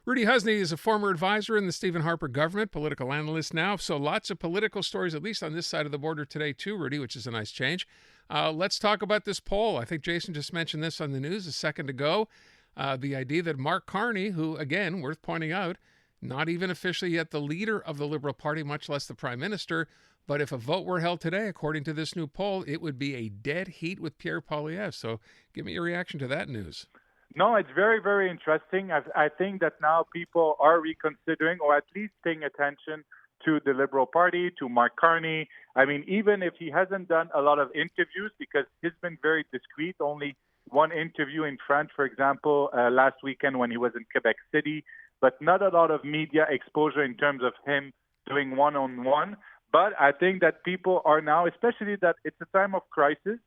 Rudy Husny is a former advisor in the Stephen Harper government, political analyst now. So lots of political stories, at least on this side of the border today too, Rudy, which is a nice change. Let's talk about this poll. I think Jason just mentioned this on the news a second ago. The idea that Mark Carney, who, again, worth pointing out, not even officially yet the leader of the Liberal Party, much less the Prime Minister, but if a vote were held today, according to this new poll, it would be a dead heat with Pierre Poilievre. So give me your reaction to that news. No, it's very, very interesting. I think that now people are reconsidering or at least paying attention to the Liberal Party, to Mark Carney. I mean, even if he hasn't done a lot of interviews because he's been very discreet, only one interview in France, for example, last weekend when he was in Quebec City, but not a lot of media exposure in terms of him doing one-on-one. But I think that people are now, especially that it's a time of crisis,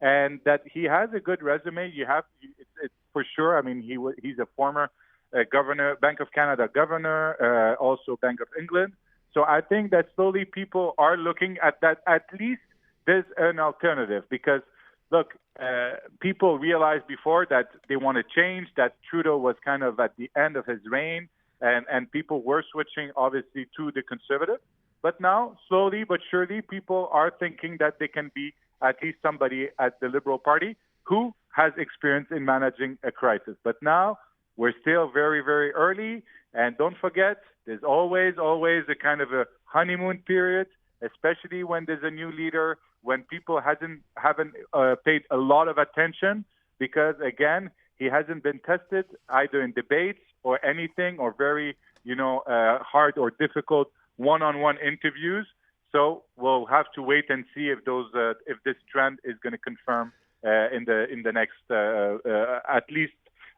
and that he has a good resume. It's for sure. I mean, he's a former governor, Bank of Canada governor, also Bank of England. So I think that slowly people are looking at that. At least there's an alternative because, look, people realized before that they want to change, that Trudeau was kind of at the end of his reign, and people were switching, obviously, to the Conservative. But now, slowly but surely, people are thinking that they can be at least somebody at the Liberal Party who has experience in managing a crisis. But now we're still very, very early. And don't forget, there's always a kind of a honeymoon period, especially when there's a new leader, when people haven't paid a lot of attention because, again, he hasn't been tested either in debates or anything or very, hard or difficult one-on-one interviews. So we'll have to wait and see if this trend is going to confirm in the next at least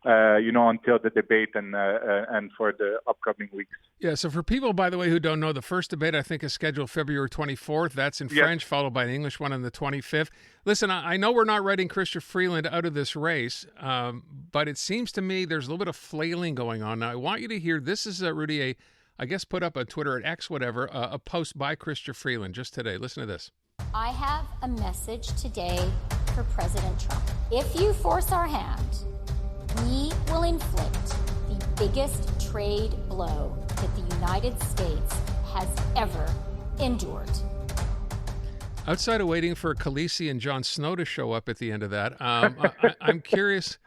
until the debate and for the upcoming weeks. Yeah. So for people, by the way, who don't know, the first debate I think is scheduled February 24th. That's in French, followed by an English one on the 25th. Listen, I know we're not writing Chrystia Freeland out of this race, but it seems to me there's a little bit of flailing going on. Now I want you to hear. This is Rudy, I guess put up on Twitter at X, whatever, a post by Chrystia Freeland just today. Listen to this. I have a message today for President Trump. If you force our hand, we will inflict the biggest trade blow that the United States has ever endured. Outside of waiting for Khaleesi and Jon Snow to show up at the end of that, I'm curious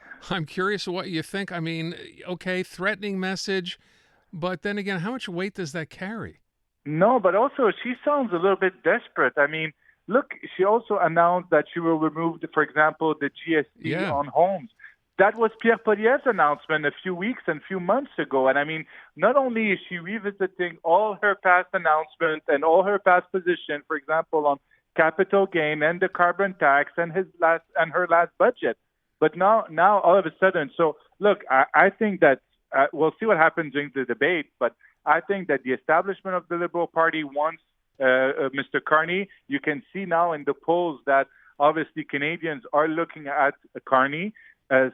what you think. I mean, okay, threatening message. But then again, how much weight does that carry? No, but also she sounds a little bit desperate. I mean, look, she also announced that she will remove, for example, the GST on homes. That was Pierre Poilievre's announcement a few months ago. And I mean, not only is she revisiting all her past announcements and all her past positions, for example, on capital gain and the carbon tax and her last budget, but now all of a sudden. So look, I think that we'll see what happens during the debate, but I think that the establishment of the Liberal Party wants Mr. Carney. You can see now in the polls that obviously Canadians are looking at Carney.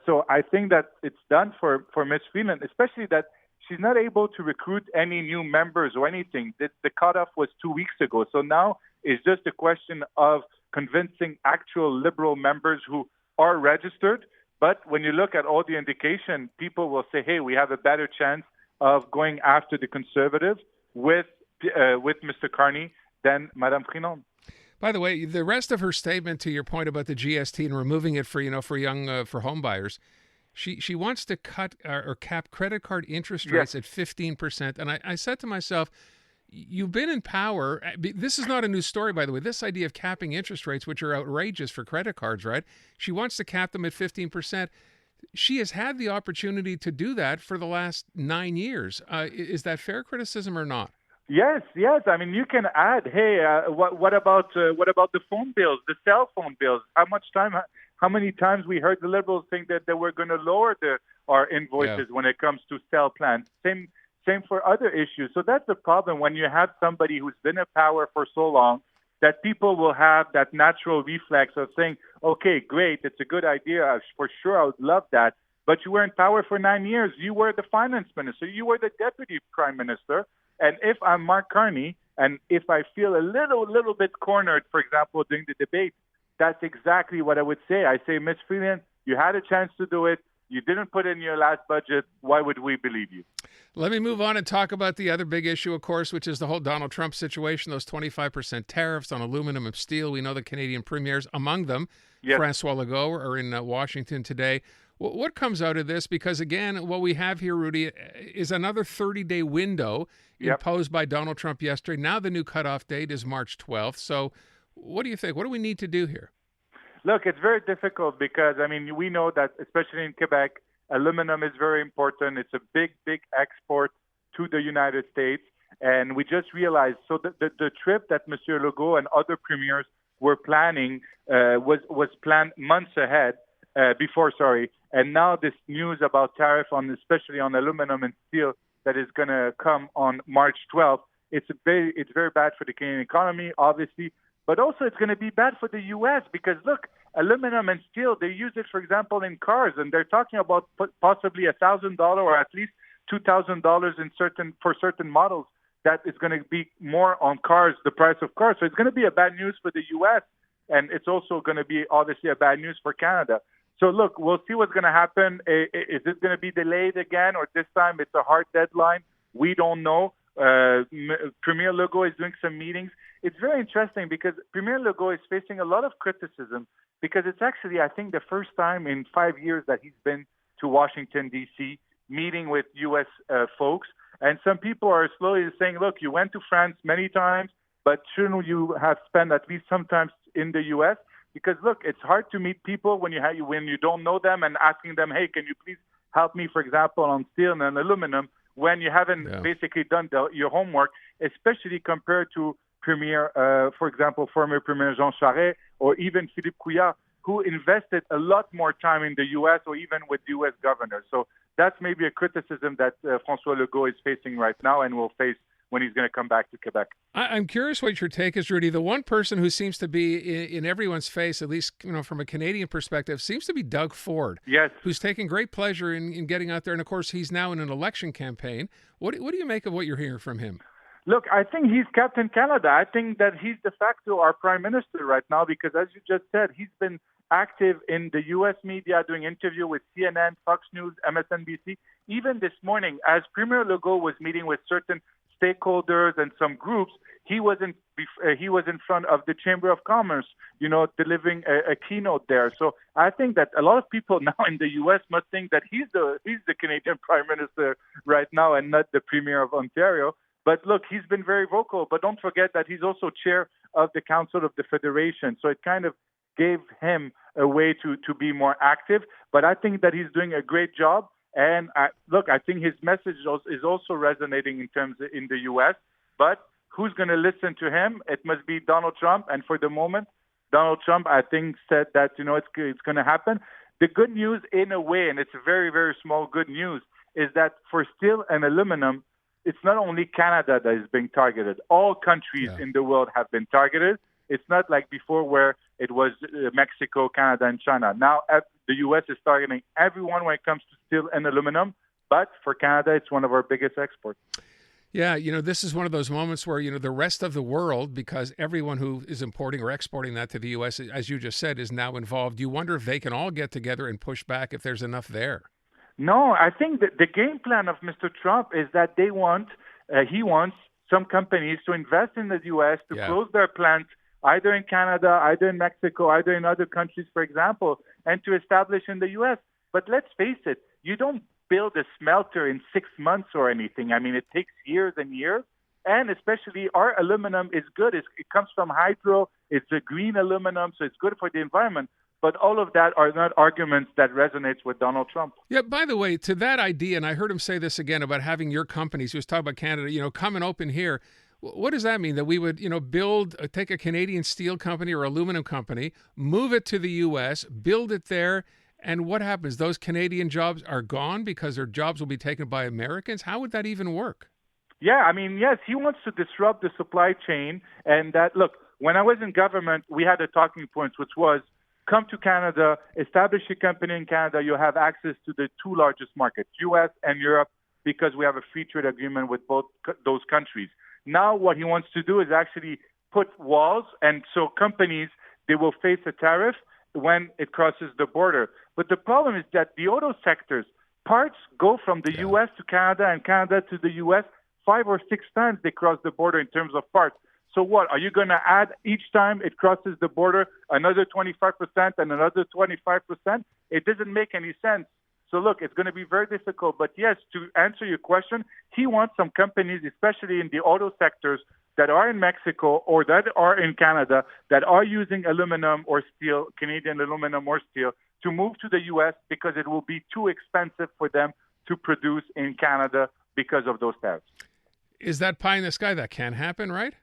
So I think that it's done for Ms. Freeland, especially that she's not able to recruit any new members or anything. The cutoff was 2 weeks ago. So now it's just a question of convincing actual Liberal members who are registered. But when you look at all the indication, people will say, hey, we have a better chance of going after the Conservative with Mr. Carney than Madame Freeland. By the way, the rest of her statement, to your point about the GST and removing it for home buyers, she wants to cut or cap credit card interest rates at 15%. And I said to myself, you've been in power. This is not a new story, by the way. This idea of capping interest rates, which are outrageous for credit cards, right? She wants to cap them at 15%. She has had the opportunity to do that for the last 9 years. Is that fair criticism or not? Yes. I mean, you can add, hey, what about the phone bills, the cell phone bills? How many times we heard the Liberals think that they were going to lower our invoices when it comes to cell plans? Same for other issues. So that's the problem when you have somebody who's been in power for so long, that people will have that natural reflex of saying, okay, great, it's a good idea. For sure, I would love that. But you were in power for 9 years. You were the finance minister. You were the deputy prime minister. And if I'm Mark Carney, and if I feel a little bit cornered, for example, during the debate, that's exactly what I would say. I say, Ms. Freeland, you had a chance to do it. You didn't put in your last budget. Why would we believe you? Let me move on and talk about the other big issue, of course, which is the whole Donald Trump situation, those 25% tariffs on aluminum and steel. We know the Canadian premiers, among them, Yes. Francois Legault, are in Washington today. What comes out of this? Because, again, what we have here, Rudy, is another 30-day window imposed by Donald Trump yesterday. Now the new cutoff date is March 12th. So what do you think? What do we need to do here? Look, it's very difficult because, I mean, we know that, especially in Quebec, aluminum is very important. It's a big, big export to the United States. And we just realized, so the trip that Monsieur Legault and other premiers were planning was planned months ahead, before. And now this news about tariff on, especially on aluminum and steel, that is going to come on March 12th. It's very bad for the Canadian economy, obviously, but also it's going to be bad for the U.S. because look, aluminum and steel, they use it, for example, in cars, and they're talking about possibly $1,000 or at least $2,000 for certain models. That is going to be more on cars, the price of cars. So it's going to be a bad news for the U.S. and it's also going to be obviously a bad news for Canada. So look, we'll see what's going to happen. Is it going to be delayed again, or this time it's a hard deadline? We don't know. Premier Legault is doing some meetings. It's very interesting because Premier Legault is facing a lot of criticism because it's actually, I think, the first time in 5 years that he's been to Washington, D.C., meeting with U.S. Folks. And some people are slowly saying, look, you went to France many times, but shouldn't you have spent at least some time in the U.S.? Because, look, it's hard to meet people when you don't know them and asking them, hey, can you please help me, for example, on steel and aluminum, when you haven't basically done your homework, especially compared to Premier, for example, former Premier Jean Charest or even Philippe Couillard, who invested a lot more time in the U.S. or even with U.S. governors. So that's maybe a criticism that François Legault is facing right now and will face when he's going to come back to Quebec. I'm curious what your take is, Rudy. The one person who seems to be in everyone's face, at least from a Canadian perspective, seems to be Doug Ford. Yes. Who's taking great pleasure in getting out there. And, of course, he's now in an election campaign. What do you make of what you're hearing from him? Look, I think he's Captain Canada. I think that he's de facto our prime minister right now because, as you just said, he's been active in the U.S. media, doing interview with CNN, Fox News, MSNBC. Even this morning, as Premier Legault was meeting with certain stakeholders and some groups, he was in front of the Chamber of Commerce, delivering a keynote there. So I think that a lot of people now in the U.S. must think that he's the Canadian Prime Minister right now and not the Premier of Ontario. But look, he's been very vocal. But don't forget that he's also chair of the Council of the Federation. So it kind of gave him a way to be more active. But I think that he's doing a great job. And I think his message is also resonating in the U.S. But who's going to listen to him? It must be Donald Trump. And for the moment, Donald Trump, I think, said that it's going to happen. The good news, in a way, and it's a very, very small good news, is that for steel and aluminum, it's not only Canada that is being targeted. All countries in the world have been targeted. It's not like before where it was Mexico, Canada, and China. Now the U.S. is targeting everyone when it comes to steel and aluminum. But for Canada, it's one of our biggest exports. Yeah, this is one of those moments where, the rest of the world, because everyone who is importing or exporting that to the U.S., as you just said, is now involved. You wonder if they can all get together and push back if there's enough there. No, I think that the game plan of Mr. Trump is that he wants some companies to invest in the U.S. to close their plants either in Canada, either in Mexico, either in other countries, for example, and to establish in the U.S. But let's face it, you don't build a smelter in 6 months or anything. I mean, it takes years and years. And especially our aluminum is good. It comes from hydro. It's a green aluminum, so it's good for the environment. But all of that are not arguments that resonates with Donald Trump. Yeah, by the way, to that idea, and I heard him say this again about having your companies, he was talking about Canada, come and open here. What does that mean? That we would, take a Canadian steel company or aluminum company, move it to the U.S., build it there, and what happens? Those Canadian jobs are gone because their jobs will be taken by Americans? How would that even work? Yeah, I mean, yes, he wants to disrupt the supply chain. And look, when I was in government, we had a talking point, which was, come to Canada, establish a company in Canada, you'll have access to the two largest markets, U.S. and Europe, because we have a free trade agreement with both those countries. Now what he wants to do is actually put walls, and so companies, they will face a tariff, when it crosses the border. But the problem is that the auto sectors, parts go from the U.S. to Canada and Canada to the U.S. 5 or 6 times they cross the border in terms of parts. So what? Are you going to add each time it crosses the border another 25% and another 25%? It doesn't make any sense. So look, it's going to be very difficult. But yes, to answer your question, he wants some companies, especially in the auto sectors, that are in Mexico or that are in Canada, that are using aluminum or steel, Canadian aluminum or steel, to move to the U.S. because it will be too expensive for them to produce in Canada because of those tariffs. Is that pie in the sky? That can't happen, right?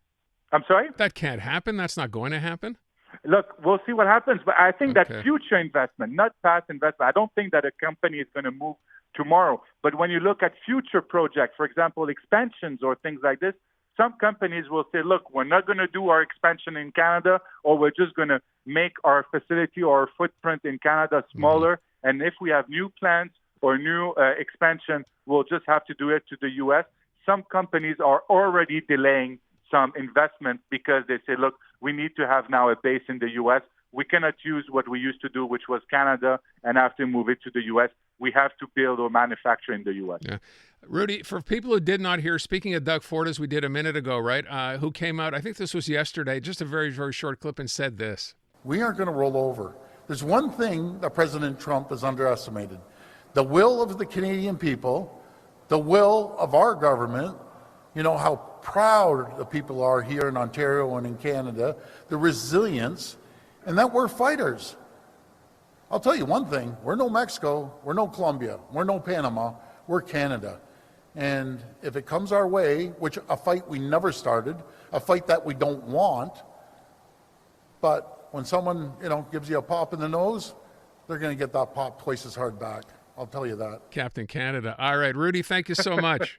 I'm sorry? That can't happen. That's not going to happen. Look, we'll see what happens. But I think that future investment, not past investment, I don't think that a company is going to move tomorrow. But when you look at future projects, for example, expansions or things like this, some companies will say, look, we're not going to do our expansion in Canada, or we're just going to make our facility or our footprint in Canada smaller. Mm-hmm. And if we have new plants or new expansion, we'll just have to do it to the U.S. Some companies are already delaying some investment because they say, look, we need to have now a base in the U.S. We cannot use what we used to do, which was Canada, and have to move it to the U.S. We have to build or manufacture in the U.S. Yeah. Rudy, for people who did not hear, speaking of Doug Ford, as we did a minute ago, right, who came out, I think this was yesterday, just a very, very short clip, and said this. We aren't going to roll over. There's one thing that President Trump has underestimated. The will of the Canadian people, the will of our government, you know, how proud the people are here in Ontario and in Canada, the resilience, and that we're fighters. I'll tell you one thing, we're no Mexico, we're no Colombia, we're no Panama, we're Canada. And if it comes our way, which a fight we never started, a fight that we don't want, but when someone, you know, gives you a pop in the nose, they're going to get that pop twice as hard back. I'll tell you that. Captain Canada. All right, Rudy, thank you so much.